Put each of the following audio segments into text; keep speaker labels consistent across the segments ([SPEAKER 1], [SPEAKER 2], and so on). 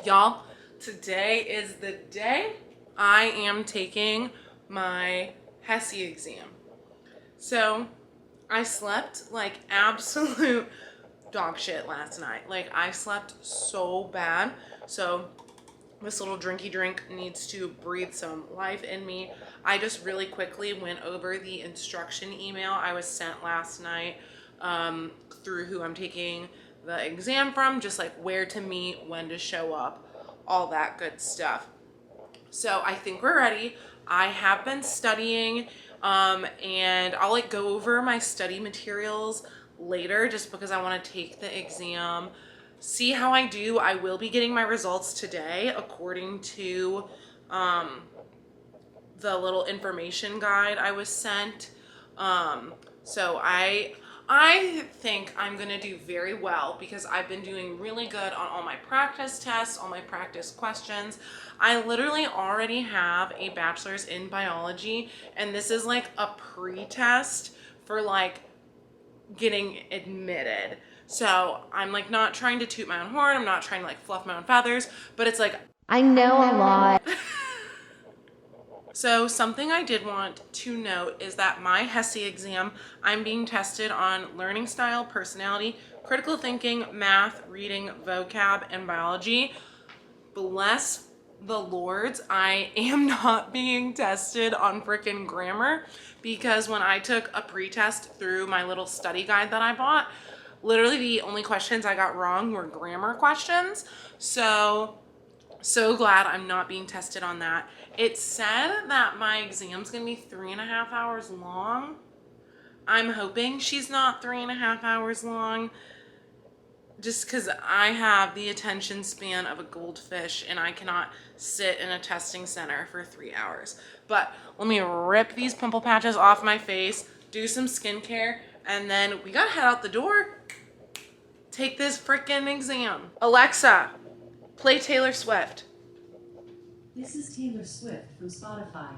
[SPEAKER 1] Y'all, today is the day I am taking my HESI exam. So I slept like absolute dog shit last night. Like I slept so bad. So this little drinky drink needs to breathe some life in me. I just really quickly went over the instruction email I was sent last night through who I'm taking the exam from, just like where to meet, when to show up, all that good stuff. So I think we're ready. I have been studying and I'll like go over my study materials later just because I want to take the exam, see how I do. I will be getting my results today according to the little information guide I was sent. So I think I'm gonna do very well because I've been doing really good on all my practice tests, all my practice questions. I literally already have a bachelor's in biology, and this is like a pre-test for like getting admitted. So I'm like not trying to toot my own horn. I'm not trying to like fluff my own feathers, but it's like
[SPEAKER 2] I know a lot.
[SPEAKER 1] So something I did want to note is that my HESI exam, I'm being tested on learning style, personality, critical thinking, math, reading, vocab, and biology. Bless the Lords, I am not being tested on freaking grammar because when I took a pre-test through my little study guide that I bought, literally the only questions I got wrong were grammar questions. So glad I'm not being tested on that. It said that my exam's gonna be 3.5 hours long. I'm hoping she's not 3.5 hours long just because I have the attention span of a goldfish and I cannot sit in a testing center for 3 hours. But let me rip these pimple patches off my face, do some skincare, and then we gotta head out the door. Take this freaking exam. Alexa, play Taylor Swift.
[SPEAKER 3] This is Taylor Swift from Spotify.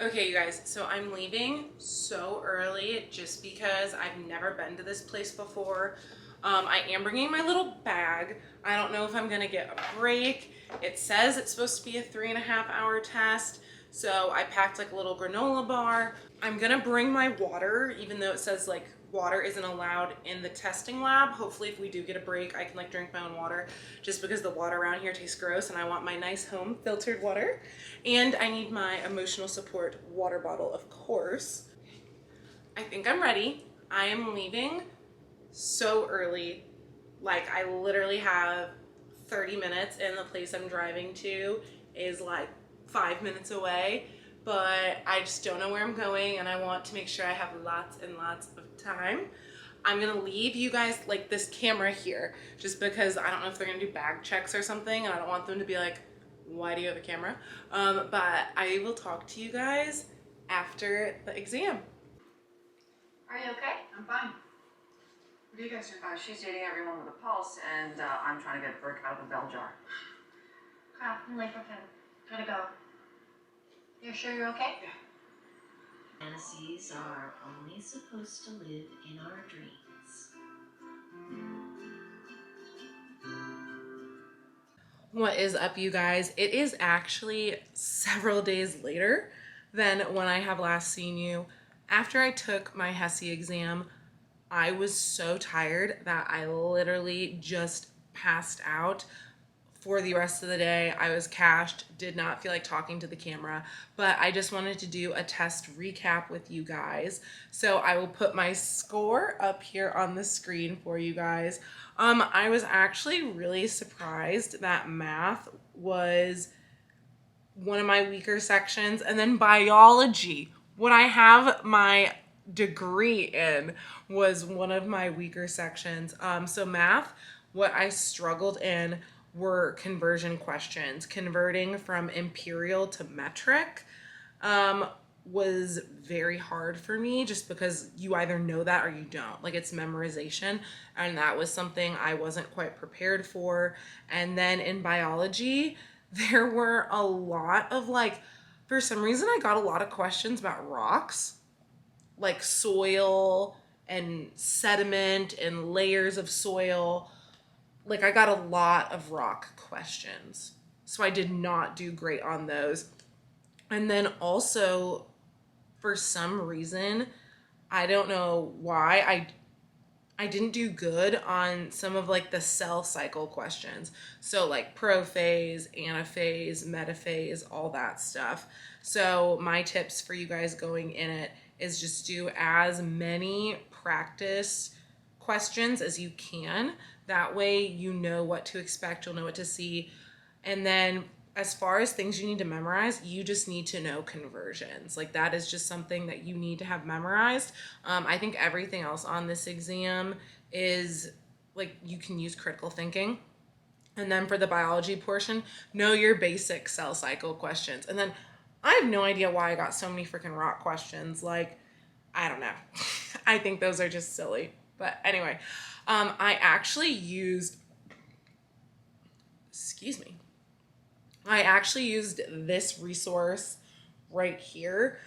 [SPEAKER 1] Okay, you guys, so I'm leaving so early just because I've never been to this place before. I am bringing my little bag. I don't know if I'm gonna get a break. It says it's supposed to be a 3.5 hour test. So I packed like a little granola bar. I'm gonna bring my water, even though it says like water isn't allowed in the testing lab. Hopefully if we do get a break, I can like drink my own water just because the water around here tastes gross and I want my nice home filtered water. And I need my emotional support water bottle, of course. I think I'm ready. I am leaving so early. Like I literally have 30 minutes and the place I'm driving to is like 5 minutes away, but I just don't know where I'm going and I want to make sure I have lots and lots of time. I'm gonna leave you guys like this camera here just because I don't know if they're gonna do bag checks or something and I don't want them to be like, why do you have a camera? But I will talk to you guys after the exam.
[SPEAKER 4] Are you okay?
[SPEAKER 5] I'm fine. What are you guys doing?
[SPEAKER 4] She's dating everyone with a pulse, and I'm trying to get Brooke out of the bell jar.
[SPEAKER 5] Crap, I'm late for Finn. Gotta go. You're sure you're okay?
[SPEAKER 4] Yeah.
[SPEAKER 3] Fantasies are only supposed to live in our dreams.
[SPEAKER 1] What is up, you guys? It is actually several days later than when I have last seen you. After I took my HESI exam, I was so tired that I literally just passed out for the rest of the day. I was cashed, did not feel like talking to the camera, but I just wanted to do a test recap with you guys. So I will put my score up here on the screen for you guys. I was actually really surprised that math was one of my weaker sections, and then biology, what I have my degree in, was one of my weaker sections. So math, what I struggled in were conversion questions. Converting from imperial to metric was very hard for me just because you either know that or you don't. Like it's memorization, and that was something I wasn't quite prepared for. And then in biology, there were a lot of like, for some reason I got a lot of questions about rocks, like soil and sediment and layers of soil. Like, I got a lot of rock questions. So I did not do great on those. And then also, for some reason, I don't know why, I didn't do good on some of like the cell cycle questions. So like prophase, anaphase, metaphase, all that stuff. So my tips for you guys going in it is just do as many practice questions as you can. That way you know what to expect, you'll know what to see. And then as far as things you need to memorize, you just need to know conversions. Like, that is just something that you need to have memorized. I think everything else on this exam is like, you can use critical thinking. And then for the biology portion, know your basic cell cycle questions. And then I have no idea why I got so many freaking rock questions. Like, I don't know. I think those are just silly. But anyway, I actually used, I actually used this resource right here.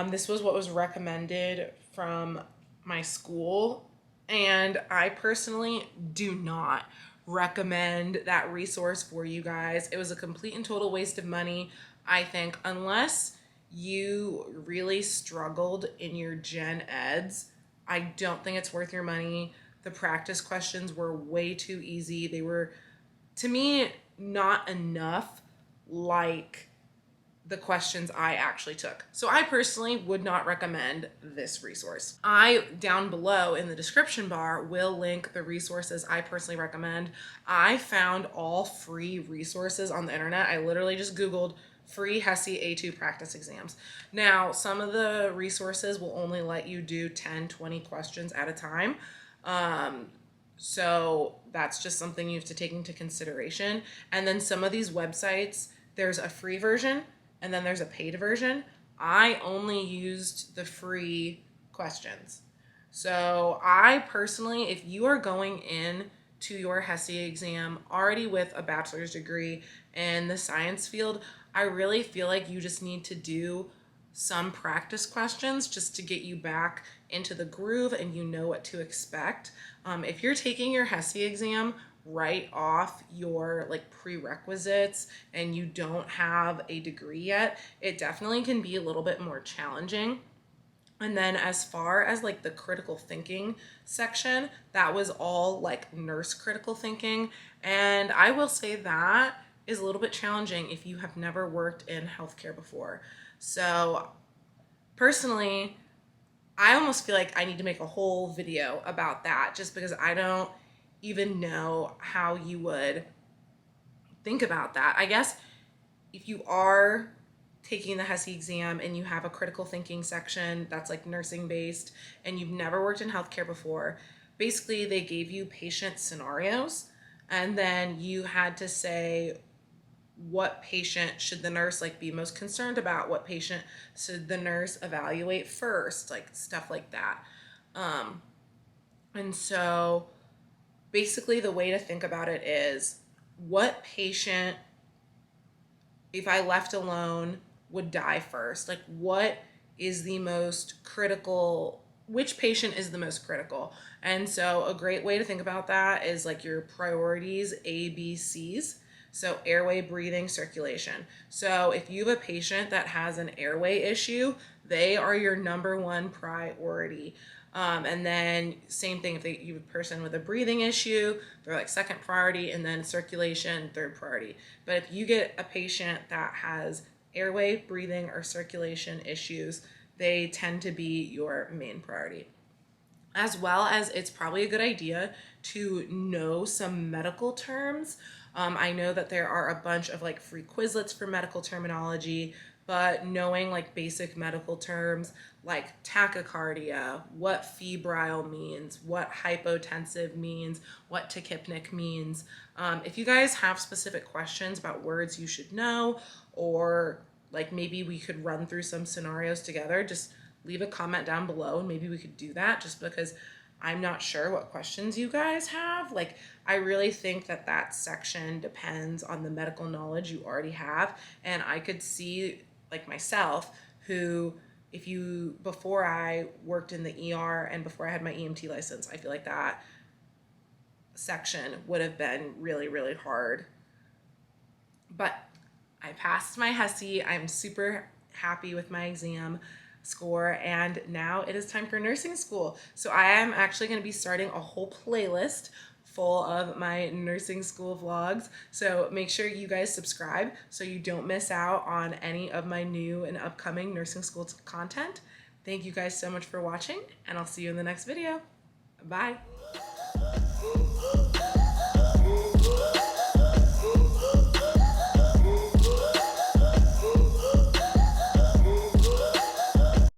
[SPEAKER 1] This was what was recommended from my school, and I personally do not recommend that resource for you guys. It was a complete and total waste of money, I think, unless you really struggled in your gen eds. I don't think it's worth your money. The practice questions were way too easy. They were, to me, not enough like the questions I actually took. So I personally would not recommend this resource. I, down below in the description bar, will link the resources I personally recommend. I found all free resources on the internet. I literally just Googled free HESI A2 practice exams. Now, some of the resources will only let you do 10, 20 questions at a time. So that's just something you have to take into consideration. And then some of these websites, there's a free version and then there's a paid version. I only used the free questions. So I personally, if you are going in to your HESI exam already with a bachelor's degree in the science field, I really feel like you just need to do some practice questions just to get you back into the groove and you know what to expect. If you're taking your HESI exam right off your like prerequisites and you don't have a degree yet, it definitely can be a little bit more challenging. And then as far as like the critical thinking section, that was all like nurse critical thinking. And I will say that is a little bit challenging if you have never worked in healthcare before. So personally, I almost feel like I need to make a whole video about that just because I don't even know how you would think about that. I guess if you are taking the HESI exam and you have a critical thinking section that's like nursing based and you've never worked in healthcare before, basically they gave you patient scenarios and then you had to say what patient should the nurse like be most concerned about, what patient should the nurse evaluate first, like stuff like that. And so basically the way to think about it is, what patient, if I left alone, would die first? Like, what is the most critical, which patient is the most critical? And so a great way to think about that is like your priorities, A, B, C's. So airway, breathing, circulation. So if you have a patient that has an airway issue, they are your number one priority. And then same thing, if you have a person with a breathing issue, they're like second priority, and then circulation, third priority. But if you get a patient that has airway, breathing, or circulation issues, they tend to be your main priority. As well as, it's probably a good idea to know some medical terms. I know that there are a bunch of like free Quizlets for medical terminology, but knowing like basic medical terms like tachycardia, what febrile means, what hypotensive means, what tachypnic means. If you guys have specific questions about words you should know, or like maybe we could run through some scenarios together, just leave a comment down below and maybe we could do that, just because I'm not sure what questions you guys have. Like, I really think that section depends on the medical knowledge you already have. And I could see like myself, who before I worked in the ER and before I had my EMT license, I feel like that section would have been really, really hard. But I passed my HESI. I'm super happy with my exam score, and now it is time for nursing school. So I am actually going to be starting a whole playlist full of my nursing school vlogs. So make sure you guys subscribe so you don't miss out on any of my new and upcoming nursing school content. Thank you guys so much for watching, and I'll see you in the next video. Bye.